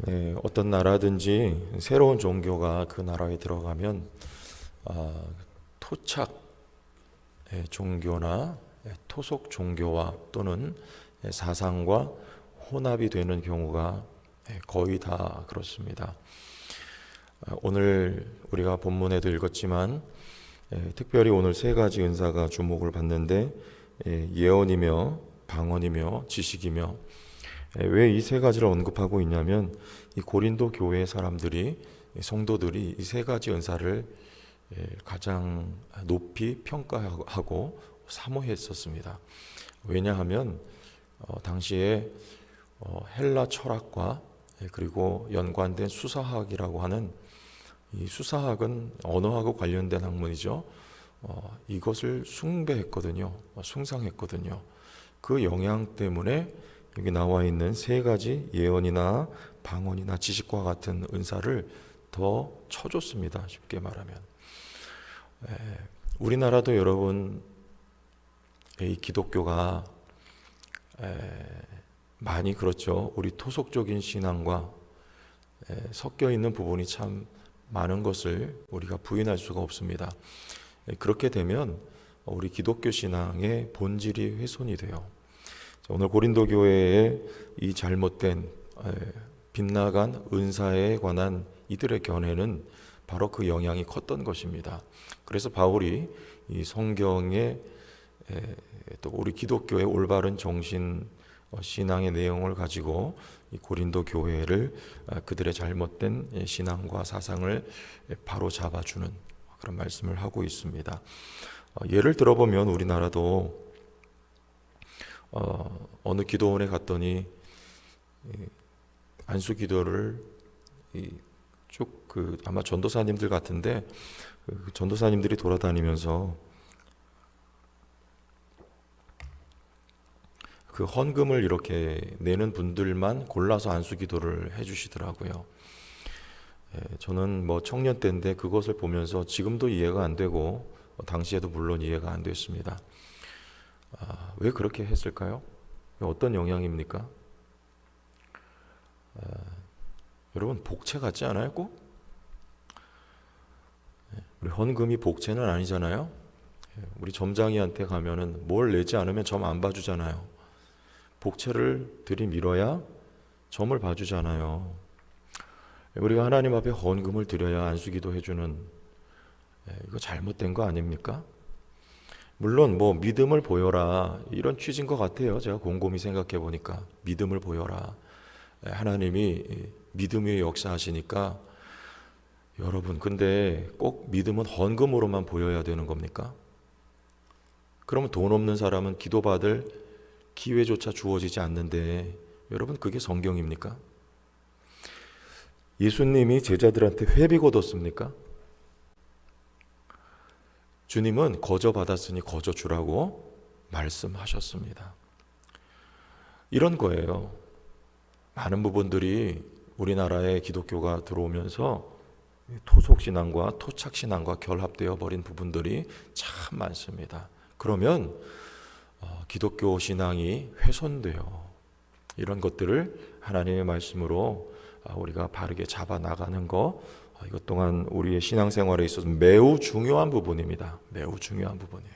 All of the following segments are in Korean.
네, 어떤 나라든지 새로운 종교가 그 나라에 들어가면 토착 종교나 토속 종교와 또는 사상과 혼합이 되는 경우가 거의 다 그렇습니다. 오늘 우리가 본문에도 읽었지만 특별히 오늘 세 가지 은사가 주목을 받는데 예언이며 방언이며 지식이며 왜 이 세 가지를 언급하고 있냐면 이 고린도 교회 사람들이 성도들이 이 세 가지 은사를 가장 높이 평가하고 사모했었습니다. 왜냐하면 당시에 헬라 철학과 그리고 연관된 수사학이라고 하는 이 수사학은 언어하고 관련된 학문이죠. 이것을 숭배했거든요. 숭상했거든요. 그 영향 때문에 여기 나와 있는 세 가지 예언이나 방언이나 지식과 같은 은사를 더 쳐줬습니다. 쉽게 말하면. 우리나라도 여러분 이 기독교가 많이 그렇죠. 우리 토속적인 신앙과 섞여 있는 부분이 참 많은 것을 우리가 부인할 수가 없습니다. 그렇게 되면 우리 기독교 신앙의 본질이 훼손이 돼요. 오늘 고린도 교회의 이 잘못된 빗나간 은사에 관한 이들의 견해는 바로 그 영향이 컸던 것입니다. 그래서 바울이 이 성경에 또 우리 기독교의 올바른 정신 신앙의 내용을 가지고 이 고린도 교회를 그들의 잘못된 신앙과 사상을 바로 잡아주는 그런 말씀을 하고 있습니다. 예를 들어보면 우리나라도 어느 기도원에 갔더니 안수 기도를 쭉 아마 전도사님들 같은데 그 전도사님들이 돌아다니면서 그 헌금을 이렇게 내는 분들만 골라서 안수 기도를 해주시더라고요. 저는 뭐 청년 때인데 그것을 보면서 지금도 이해가 안 되고 당시에도 물론 이해가 안 됐습니다. 왜 그렇게 했을까요? 어떤 영향입니까? 여러분 복채 같지 않아요? 꼭? 우리 헌금이 복채는 아니잖아요. 우리 점장이한테 가면은 뭘 내지 않으면 점 안 봐주잖아요. 복채를 들이밀어야 점을 봐주잖아요. 우리가 하나님 앞에 헌금을 드려야 안수기도 해주는 이거 잘못된 거 아닙니까? 물론 뭐 믿음을 보여라 이런 취지인 것 같아요. 제가 곰곰이 생각해 보니까 믿음을 보여라. 하나님이 믿음 위에 역사하시니까 여러분 근데 꼭 믿음은 헌금으로만 보여야 되는 겁니까? 그러면 돈 없는 사람은 기도받을 기회조차 주어지지 않는데 여러분 그게 성경입니까? 예수님이 제자들한테 회비 걷었습니까? 주님은 거저 받았으니 거저 주라고 말씀하셨습니다. 이런 거예요. 많은 부분들이 우리나라에 기독교가 들어오면서 토속신앙과 토착신앙과 결합되어 버린 부분들이 참 많습니다. 그러면 기독교 신앙이 훼손돼요. 이런 것들을 하나님의 말씀으로 우리가 바르게 잡아 나가는 거 이것 또한 우리의 신앙생활에 있어서 매우 중요한 부분입니다. 매우 중요한 부분이에요.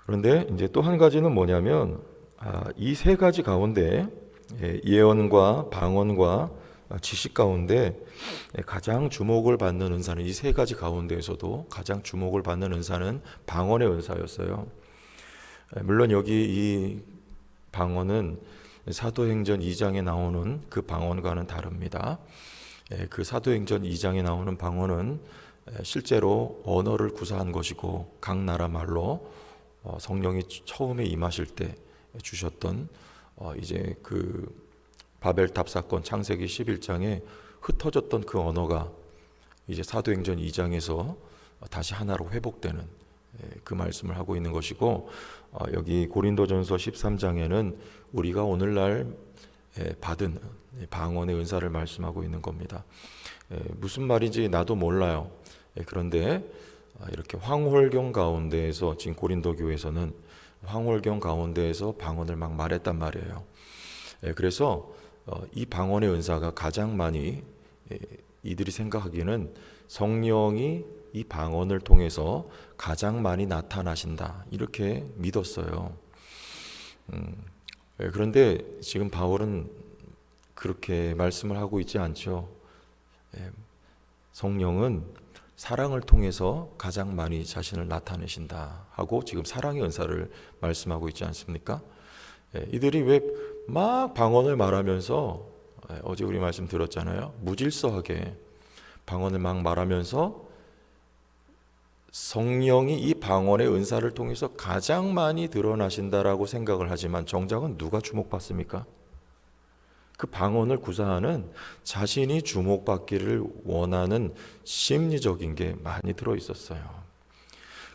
그런데 이제 또 한 가지는 뭐냐면 이 세 가지 가운데 예언과 방언과 지식 가운데 가장 주목을 받는 은사는 이 세 가지 가운데에서도 가장 주목을 받는 은사는 방언의 은사였어요. 물론 여기 이 방언은 사도행전 2장에 나오는 그 방언과는 다릅니다. 그 사도행전 2장에 나오는 방언은 실제로 언어를 구사한 것이고 각 나라 말로 성령이 처음에 임하실 때 주셨던 이제 그 바벨탑 사건 창세기 11장에 흩어졌던 그 언어가 이제 사도행전 2장에서 다시 하나로 회복되는 그 말씀을 하고 있는 것이고 여기 고린도전서 13장에는 우리가 오늘날 받은 방언의 은사를 말씀하고 있는 겁니다. 무슨 말인지 나도 몰라요. 그런데 이렇게 황홀경 가운데에서 지금 고린도 교회에서는 황홀경 가운데에서 방언을 막 말했단 말이에요. 그래서 이 방언의 은사가 가장 많이 이들이 생각하기에는 성령이 이 방언을 통해서 가장 많이 나타나신다 이렇게 믿었어요. 그런데 지금 바울은 그렇게 말씀을 하고 있지 않죠. 성령은 사랑을 통해서 가장 많이 자신을 나타내신다 하고 지금 사랑의 은사를 말씀하고 있지 않습니까? 이들이 왜 막 방언을 말하면서 어제 우리 말씀 들었잖아요. 무질서하게 방언을 막 말하면서 성령이 이 방언의 은사를 통해서 가장 많이 드러나신다라고 생각을 하지만 정작은 누가 주목받습니까? 그 방언을 구사하는 자신이 주목받기를 원하는 심리적인 게 많이 들어 있었어요.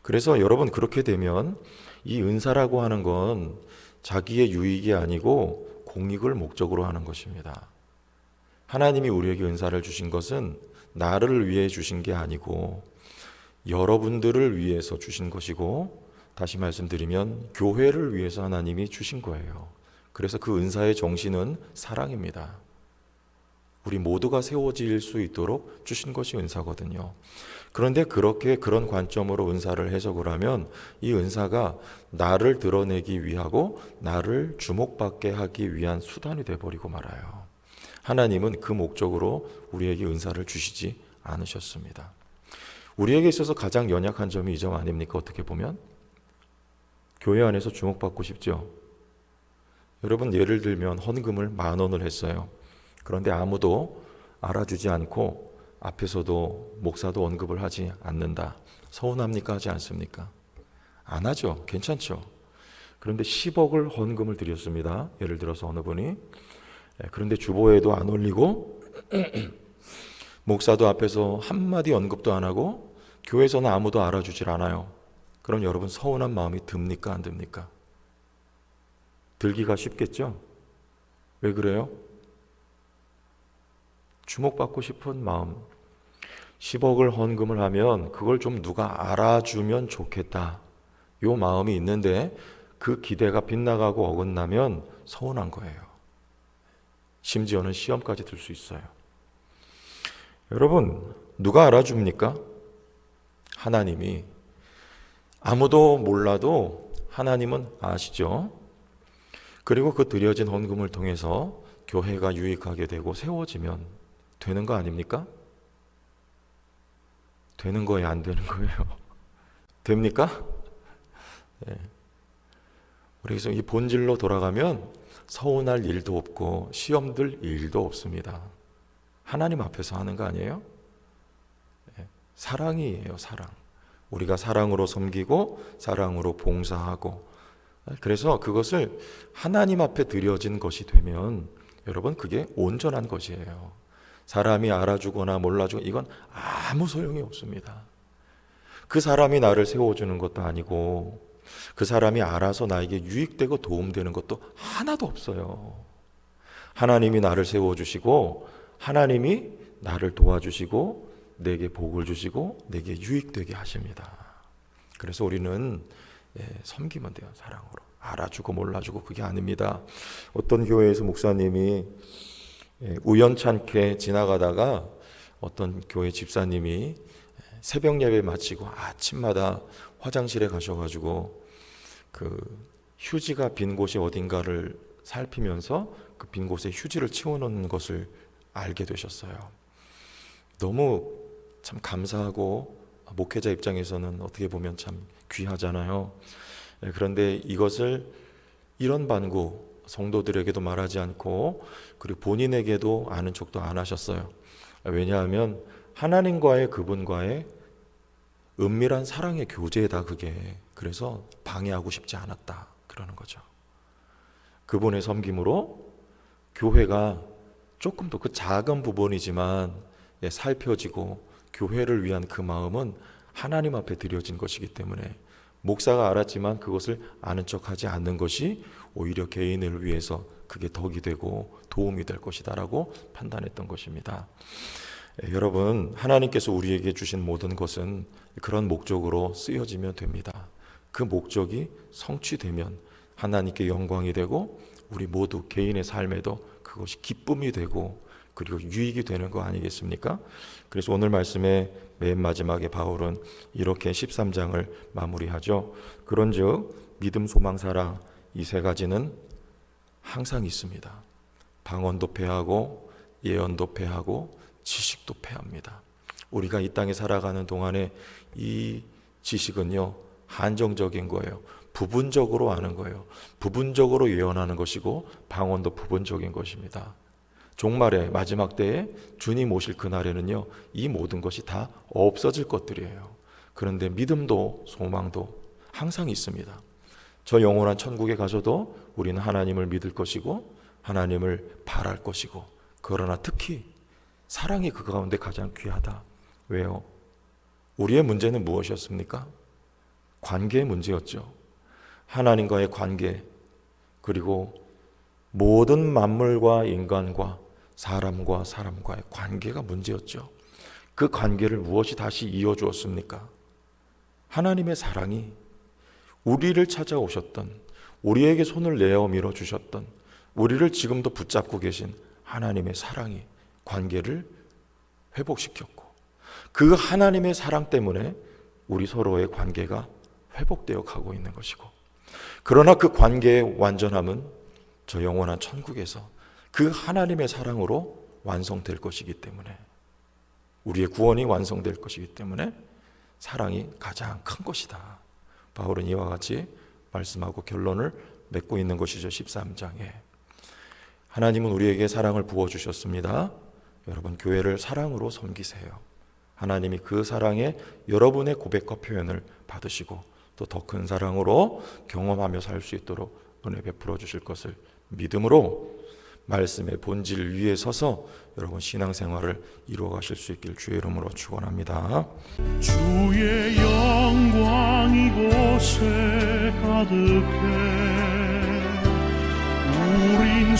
그래서 여러분 그렇게 되면 이 은사라고 하는 건 자기의 유익이 아니고 공익을 목적으로 하는 것입니다. 하나님이 우리에게 은사를 주신 것은 나를 위해 주신 게 아니고 여러분들을 위해서 주신 것이고, 다시 말씀드리면 교회를 위해서 하나님이 주신 거예요. 그래서 그 은사의 정신은 사랑입니다. 우리 모두가 세워질 수 있도록 주신 것이 은사거든요. 그런데 그런 관점으로 은사를 해석을 하면 이 은사가 나를 드러내기 위하고 나를 주목받게 하기 위한 수단이 되어버리고 말아요. 하나님은 그 목적으로 우리에게 은사를 주시지 않으셨습니다. 우리에게 있어서 가장 연약한 점이 이 점 아닙니까? 어떻게 보면 교회 안에서 주목받고 싶죠. 여러분 예를 들면 헌금을 10,000원을 했어요. 그런데 아무도 알아주지 않고 앞에서도 목사도 언급을 하지 않는다. 서운합니까? 하지 않습니까? 안 하죠. 괜찮죠. 그런데 10억을 헌금을 드렸습니다. 예를 들어서 어느 분이. 그런데 주보에도 안 올리고 목사도 앞에서 한마디 언급도 안 하고 교회에서는 아무도 알아주질 않아요. 그럼 여러분 서운한 마음이 듭니까? 안 듭니까? 들기가 쉽겠죠? 왜 그래요? 주목받고 싶은 마음. 10억을 헌금을 하면 그걸 좀 누가 알아주면 좋겠다. 요 마음이 있는데 그 기대가 빗나가고 어긋나면 서운한 거예요. 심지어는 시험까지 들 수 있어요. 여러분, 누가 알아줍니까? 하나님이. 아무도 몰라도 하나님은 아시죠? 그리고 그 드려진 헌금을 통해서 교회가 유익하게 되고 세워지면 되는 거 아닙니까? 되는 거예요, 안 되는 거예요? 됩니까? 네. 그래서 이 본질로 돌아가면 서운할 일도 없고 시험들 일도 없습니다. 하나님 앞에서 하는 거 아니에요? 네. 사랑이에요, 사랑. 우리가 사랑으로 섬기고 사랑으로 봉사하고, 그래서 그것을 하나님 앞에 드려진 것이 되면 여러분 그게 온전한 것이에요. 사람이 알아주거나 몰라주고 이건 아무 소용이 없습니다. 그 사람이 나를 세워주는 것도 아니고 그 사람이 알아서 나에게 유익되고 도움되는 것도 하나도 없어요. 하나님이 나를 세워주시고 하나님이 나를 도와주시고 내게 복을 주시고 내게 유익되게 하십니다. 그래서 우리는 섬기면 돼요. 사랑으로. 알아주고 몰라주고 그게 아닙니다. 어떤 교회에서 목사님이 우연찮게 지나가다가 어떤 교회 집사님이 새벽 예배 마치고 아침마다 화장실에 가셔가지고 그 휴지가 빈 곳이 어딘가를 살피면서 그 빈 곳에 휴지를 채워놓는 것을 알게 되셨어요. 너무 참 감사하고 목회자 입장에서는 어떻게 보면 참 귀하잖아요. 그런데 이것을 이런 반구 성도들에게도 말하지 않고 그리고 본인에게도 아는 척도 안 하셨어요. 왜냐하면 하나님과의 그분과의 은밀한 사랑의 교제다 그게. 그래서 방해하고 싶지 않았다 그러는 거죠. 그분의 섬김으로 교회가 조금 더 그 작은 부분이지만 살펴지고 교회를 위한 그 마음은 하나님 앞에 드려진 것이기 때문에 목사가 알았지만 그것을 아는 척하지 않는 것이 오히려 개인을 위해서 그게 덕이 되고 도움이 될 것이다라고 판단했던 것입니다. 여러분, 하나님께서 우리에게 주신 모든 것은 그런 목적으로 쓰여지면 됩니다. 그 목적이 성취되면 하나님께 영광이 되고 우리 모두 개인의 삶에도 그것이 기쁨이 되고 그리고 유익이 되는 거 아니겠습니까? 그래서 오늘 말씀의 맨 마지막에 바울은 이렇게 13장을 마무리하죠. 그런즉 믿음, 소망, 사랑 이 세 가지는 항상 있습니다. 방언도 패하고 예언도 패하고 지식도 패합니다. 우리가 이 땅에 살아가는 동안에 이 지식은요 한정적인 거예요. 부분적으로 아는 거예요. 부분적으로 예언하는 것이고 방언도 부분적인 것입니다. 종말의 마지막 때에 주님 오실 그날에는요 이 모든 것이 다 없어질 것들이에요. 그런데 믿음도 소망도 항상 있습니다. 저 영원한 천국에 가서도 우리는 하나님을 믿을 것이고 하나님을 바랄 것이고, 그러나 특히 사랑이 그 가운데 가장 귀하다. 왜요? 우리의 문제는 무엇이었습니까? 관계의 문제였죠. 하나님과의 관계, 그리고 모든 만물과 인간과 사람과 사람과의 관계가 문제였죠. 그 관계를 무엇이 다시 이어주었습니까? 하나님의 사랑이, 우리를 찾아오셨던, 우리에게 손을 내어 밀어주셨던, 우리를 지금도 붙잡고 계신 하나님의 사랑이 관계를 회복시켰고, 그 하나님의 사랑 때문에 우리 서로의 관계가 회복되어 가고 있는 것이고, 그러나 그 관계의 완전함은 저 영원한 천국에서 그 하나님의 사랑으로 완성될 것이기 때문에, 우리의 구원이 완성될 것이기 때문에 사랑이 가장 큰 것이다. 바울은 이와 같이 말씀하고 결론을 맺고 있는 것이죠. 13장에 하나님은 우리에게 사랑을 부어주셨습니다. 여러분, 교회를 사랑으로 섬기세요. 하나님이 그 사랑에 여러분의 고백과 표현을 받으시고 또 더 큰 사랑으로 경험하며 살 수 있도록 은혜 베풀어 주실 것을 믿음으로 말씀의 본질 위에 서서 여러분 신앙생활을 이루어 가실 수 있길 주의 이름으로 축원합니다. 주의 영광 이곳에 가득해 우린